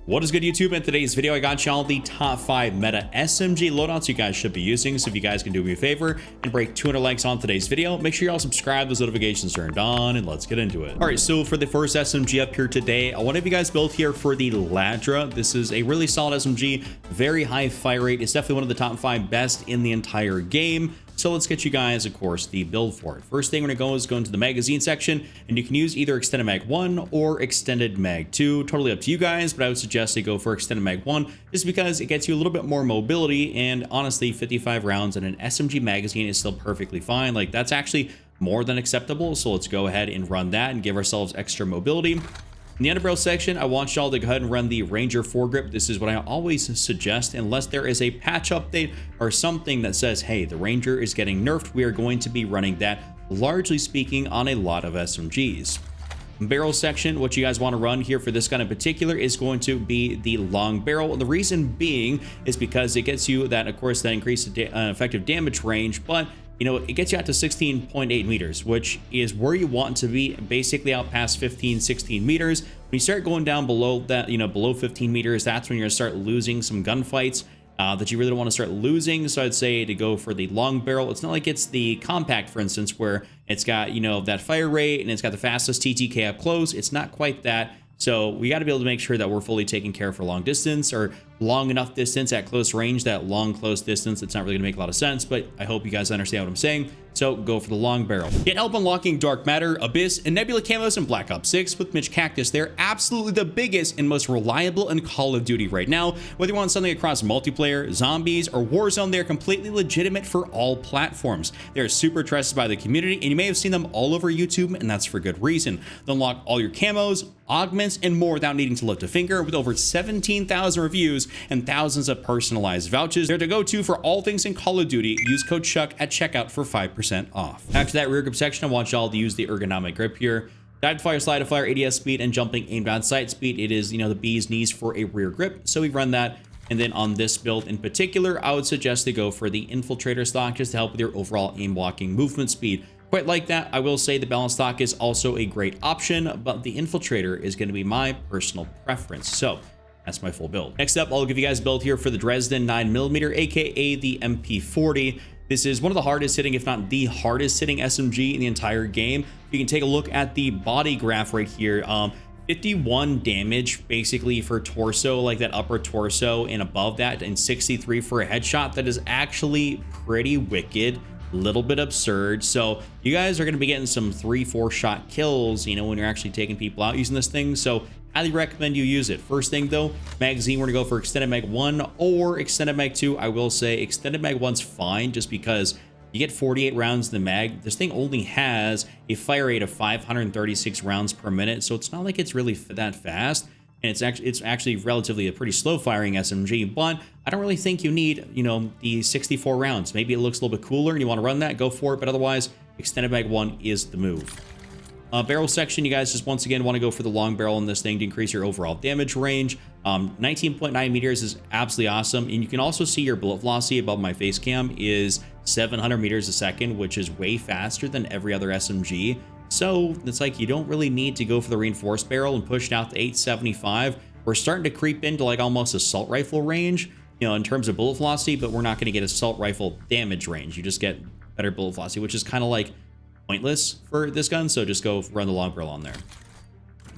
What is good, YouTube? In today's video, I got y'all the top 5 meta SMG loadouts you guys should be using. So if you guys can do me a favor and break 200 likes on today's video, make sure y'all subscribe, those notifications turned on, and let's get into it. All right, so for the first SMG up here today, I want to have you guys built here for the Ladra. This is a really solid SMG, very high fire rate. It's definitely one of the top 5 best in the entire game. So let's get you guys, of course, the build for it. First thing we're gonna go is go into the magazine section, and you can use either extended mag 1 or extended mag 2. Totally up to you guys, but I would suggest you go for extended mag 1 just because it gets you a little bit more mobility, and honestly, 55 rounds in an SMG magazine is still perfectly fine. Like, that's actually more than acceptable. So let's go ahead and run that and give ourselves extra mobility. In the underbarrel section, I want y'all to go ahead and run the Ranger foregrip. This is what I always suggest, unless there is a patch update or something that says, hey, the Ranger is getting nerfed, we are going to be running that, largely speaking, on a lot of SMGs. Barrel section, what you guys want to run here for this gun in particular is going to be the long barrel. And the reason being is because it gets you that, of course, that increased effective damage range, but you know, it gets you out to 16.8 meters, which is where you want to be, basically out past 15, 16 meters. When you start going down below that, you know, below 15 meters, that's when you're gonna start losing some gunfights that you really don't want to start losing. So I'd say to go for the long barrel. It's not like it's the compact, for instance, where it's got, you know, that fire rate and it's got the fastest TTK up close. It's not quite that. So we got to be able to make sure that we're fully taken care of for long distance, or long enough distance at close range. That long close distance, it's not really gonna make a lot of sense, but I hope you guys understand what I'm saying. So go for the long barrel. Get help unlocking Dark Matter, Abyss, and Nebula camos in Black Ops 6 with Mitch Cactus. They're absolutely the biggest and most reliable in Call of Duty right now. Whether you want something across multiplayer, zombies, or Warzone, they're completely legitimate for all platforms. They're super trusted by the community, and you may have seen them all over YouTube, and that's for good reason. They'll unlock all your camos, augments, and more without needing to lift a finger. With over 17,000 reviews and thousands of personalized vouchers, they're the go-to for all things in Call of Duty. Use code CHUCK at checkout for 5% off. After that rear grip section, I want y'all to use the ergonomic grip here. Dive to fire, slide to fire, ADS speed, and jumping aimed on sight speed. It is, you know, the bee's knees for a rear grip, so we run that. And then on this build in particular, I would suggest to go for the infiltrator stock just to help with your overall aim blocking movement speed. Quite like that. I will say the balance stock is also a great option, but the infiltrator is going to be my personal preference. So that's my full build. Next up, I'll give you guys a build here for the Dresden 9mm, aka the MP40. This is one of the hardest hitting, if not the hardest hitting SMG in the entire game. You can take a look at the body graph right here. 51 damage basically for torso, like that upper torso and above that, and 63 for a headshot. That is actually pretty wicked. Little bit absurd. So you guys are going to be getting some 3-4 shot kills, you know, when you're actually taking people out using this thing. So highly recommend you use it. First thing though, magazine, we're gonna go for extended mag 1 or extended mag 2. I will say extended mag 1's fine, just because you get 48 rounds in the mag. This thing only has a fire rate of 536 rounds per minute, so it's not like it's really that fast. And it's actually relatively a pretty slow firing SMG, but I don't really think you need, you know, the 64 rounds. Maybe it looks a little bit cooler and you want to run that, go for it, but otherwise extended mag 1 is the move. Barrel section, you guys just once again want to go for the long barrel in this thing to increase your overall damage range. 19.9 meters is absolutely awesome, and you can also see your bullet velocity above my face cam is 700 meters a second, which is way faster than every other SMG. So it's like you don't really need to go for the reinforced barrel and push it out to 875. We're starting to creep into like almost assault rifle range, you know, in terms of bullet velocity, but we're not going to get assault rifle damage range. You just get better bullet velocity, which is kind of like pointless for this gun. So just go run the long barrel on there.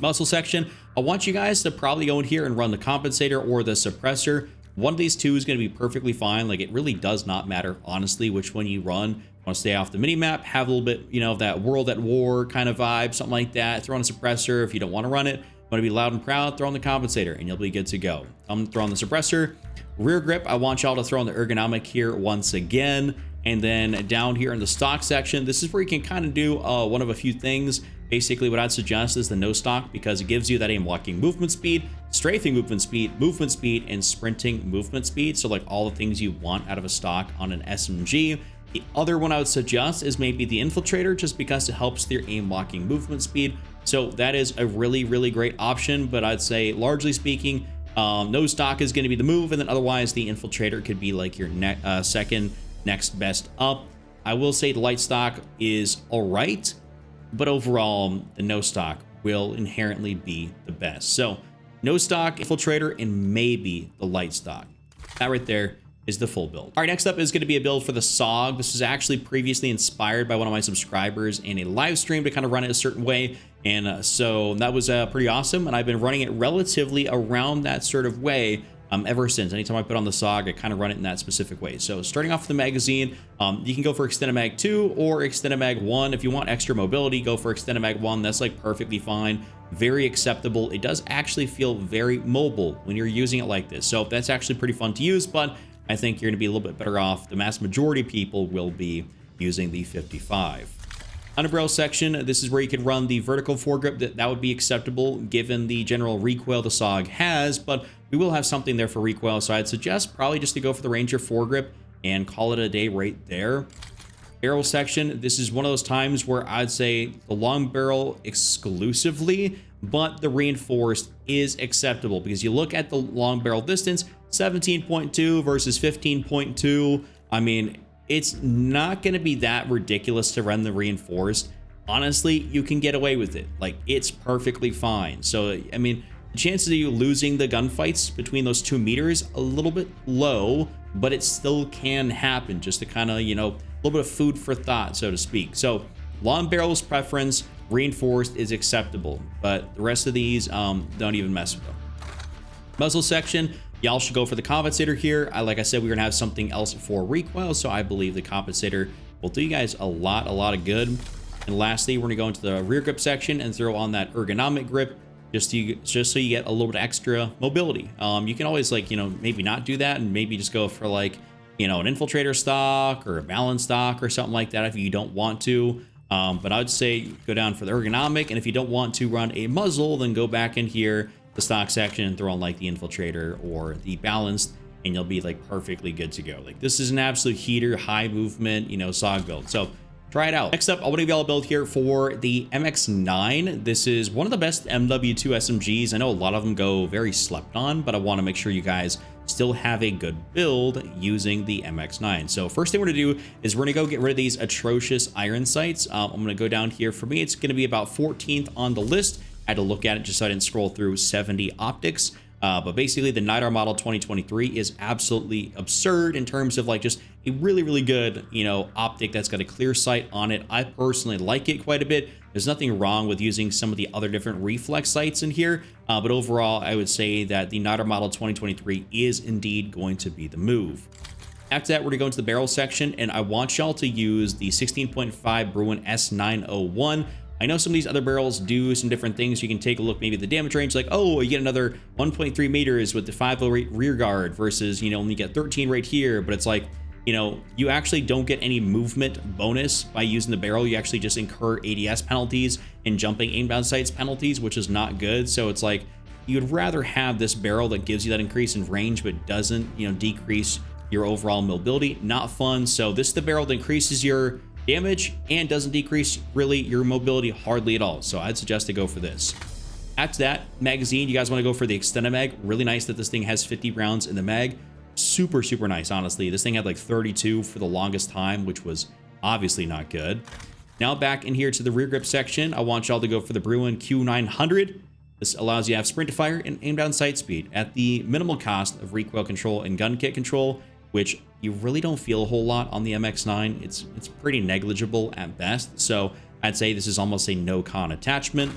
Muscle section, I want you guys to probably go in here and run the compensator or the suppressor. One of these two is going to be perfectly fine. Like, it really does not matter, honestly, which one you run. Want to stay off the mini map, have a little bit, you know, that world at war kind of vibe, something like that. Throw on a suppressor. If you don't want to run it, want to be loud and proud, throw on the compensator and you'll be good to go. I'm throw on the suppressor. Rear grip, I want y'all to throw on the ergonomic here once again. And then down here in the stock section, this is where you can kind of do one of a few things. Basically, what I'd suggest is the no stock, because it gives you that aim blocking movement speed, strafing movement speed, and sprinting movement speed. So like all the things you want out of a stock on an SMG. The other one I would suggest is maybe the infiltrator, just because it helps their aim blocking movement speed. So that is a really, really great option. But I'd say, largely speaking, no stock is going to be the move, and then otherwise the infiltrator could be like your second next best up. I will say the light stock is all right, but overall the no stock will inherently be the best. So no stock, infiltrator, and maybe the light stock. That right there is the full build. All right, next up is going to be a build for the SOG. This was actually previously inspired by one of my subscribers in a live stream to kind of run it a certain way. And so that was pretty awesome. And I've been running it relatively around that sort of way ever since. Anytime I put on the SOG, I kind of run it in that specific way. So starting off with the magazine, you can go for Extended Mag 2 or Extended Mag 1. If you want extra mobility, go for Extended Mag 1. That's like perfectly fine. Very acceptable. It does actually feel very mobile when you're using it like this. So that's actually pretty fun to use, but I think you're going to be a little bit better off. The mass majority of people will be using the 55. Underbarrel section, this is where you can run the vertical foregrip. That would be acceptable given the general recoil the SOG has, but we will have something there for recoil, so I'd suggest probably just to go for the Ranger foregrip and call it a day right there. Barrel section, this is one of those times where I'd say the long barrel exclusively, but the reinforced is acceptable because you look at the long barrel distance, 17.2 versus 15.2. I mean, it's not going to be that ridiculous to run the reinforced. Honestly, you can get away with it. Like, it's perfectly fine. So, I mean, the chances of you losing the gunfights between those 2 meters, a little bit low, but it still can happen, just to kind of, you know, a little bit of food for thought, so to speak. So, long barrel's preference, reinforced is acceptable, but the rest of these, don't even mess with them. Muzzle section, y'all should go for the compensator here. Like I said, we're gonna have something else for recoil, so I believe the compensator will do you guys a lot of good. And lastly, we're gonna go into the rear grip section and throw on that ergonomic grip, just so you get a little bit extra mobility. You can always, like, you know, maybe not do that and maybe just go for, like, you know, an infiltrator stock or a balance stock or something like that if you don't want to. But I'd say go down for the ergonomic, and if you don't want to run a muzzle, then go back in here, the stock section, and throw on like the infiltrator or the balanced, and you'll be like perfectly good to go. Like, this is an absolute heater, high movement, you know, SOG build. So try it out. Next up, I want to give y'all a build here for the MX9. This is one of the best MW2 SMGs. I know a lot of them go very slept on, but I want to make sure you guys still have a good build using the MX9. So first thing we're gonna do is we're gonna go get rid of these atrocious iron sights. I'm gonna go down here. For me, it's gonna be about 14th on the list. I had to look at it just so I didn't scroll through 70 optics. But basically the NIDAR model 2023 is absolutely absurd in terms of like just a really good, you know, optic that's got a clear sight on it. I personally like it quite a bit. There's nothing wrong with using some of the other different reflex sights in here, but overall I would say that the NIDAR model 2023 is indeed going to be the move. After that, we're gonna go into the barrel section, and I want y'all to use the 16.5 Bruin S901. I know some of these other barrels do some different things. You can take a look maybe at the damage range, like, oh, you get another 1.3 meters with the 5.0 rear guard versus, you know, only get 13 right here. But it's like, you know, you actually don't get any movement bonus by using the barrel. You actually just incur ADS penalties and jumping aim down sights penalties, which is not good. So it's like, you'd rather have this barrel that gives you that increase in range, but doesn't, you know, decrease your overall mobility. Not fun. So this is the barrel that increases your damage and doesn't decrease really your mobility hardly at all. So I'd suggest to go for this. After that, magazine, you guys want to go for the extended mag. Really nice that this thing has 50 rounds in the mag. Super nice, honestly. This thing had like 32 for the longest time, which was obviously not good. Now back in here to the rear grip section, I want y'all to go for the Bruin Q900. This allows you to have sprint to fire and aim down sight speed at the minimal cost of recoil control and gun kit control, which you really don't feel a whole lot on the MX9. It's pretty negligible at best. So I'd say this is almost a no-con attachment.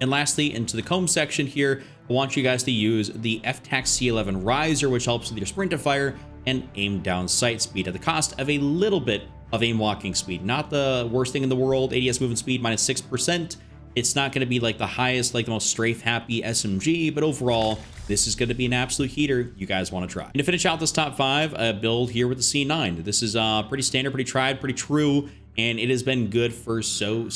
And lastly, into the comb section here, I want you guys to use the FTAC C11 riser, which helps with your sprint to fire and aim down sight speed at the cost of a little bit of aim walking speed. Not the worst thing in the world. ADS movement speed minus 6%. It's not going to be like the highest, like the most strafe happy SMG, but overall, this is going to be an absolute heater you guys want to try. And to finish out this top 5, a build here with the C9. This is pretty standard, pretty tried, pretty true, and it has been good for so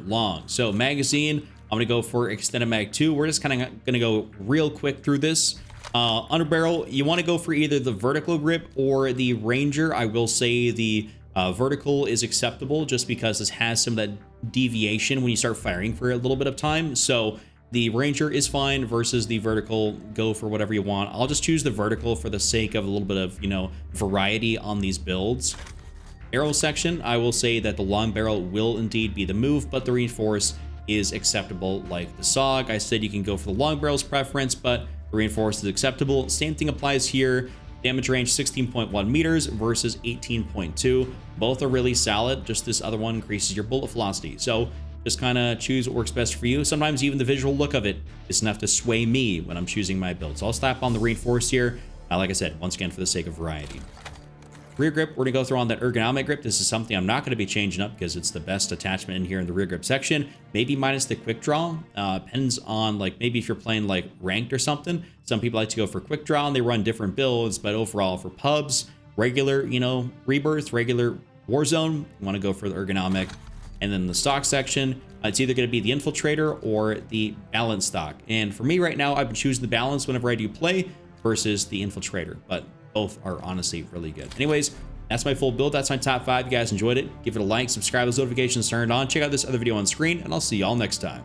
long. So magazine, I'm going to go for extended mag 2. We're just kind of going to go real quick through this. Underbarrel, you want to go for either the vertical grip or the Ranger. I will say the vertical is acceptable just because this has some of that deviation when you start firing for a little bit of time. So the Ranger is fine versus the vertical. Go for whatever you want. I'll just choose the vertical for the sake of a little bit of, you know, variety on these builds. Barrel section, I will say that the long barrel will indeed be the move, but the reinforce is acceptable like the SOG. I said you can go for the long barrels preference, but the reinforced is acceptable. Same thing applies here. Damage range 16.1 meters versus 18.2. Both are really solid. Just this other one increases your bullet velocity. So just kind of choose what works best for you. Sometimes even the visual look of it is enough to sway me when I'm choosing my build. So I'll slap on the reinforced here. Like I said, once again, for the sake of variety. Rear grip, we're gonna go through on that ergonomic grip. This is something I'm not gonna be changing up because it's the best attachment in here in the rear grip section. Maybe minus the quick draw. Depends on like maybe if you're playing like ranked or something. Some people like to go for quick draw and they run different builds, but overall for pubs, regular, you know, Rebirth, regular Warzone, you want to go for the ergonomic. And then the stock section, it's either going to be the infiltrator or the balance stock. And for me right now, I've been choosing the balance whenever I do play versus the infiltrator, but both are honestly really good. Anyways, that's my full build. That's my top 5. If you guys enjoyed it, give it a like, subscribe, those notifications turned on. Check out this other video on screen, and I'll see y'all next time.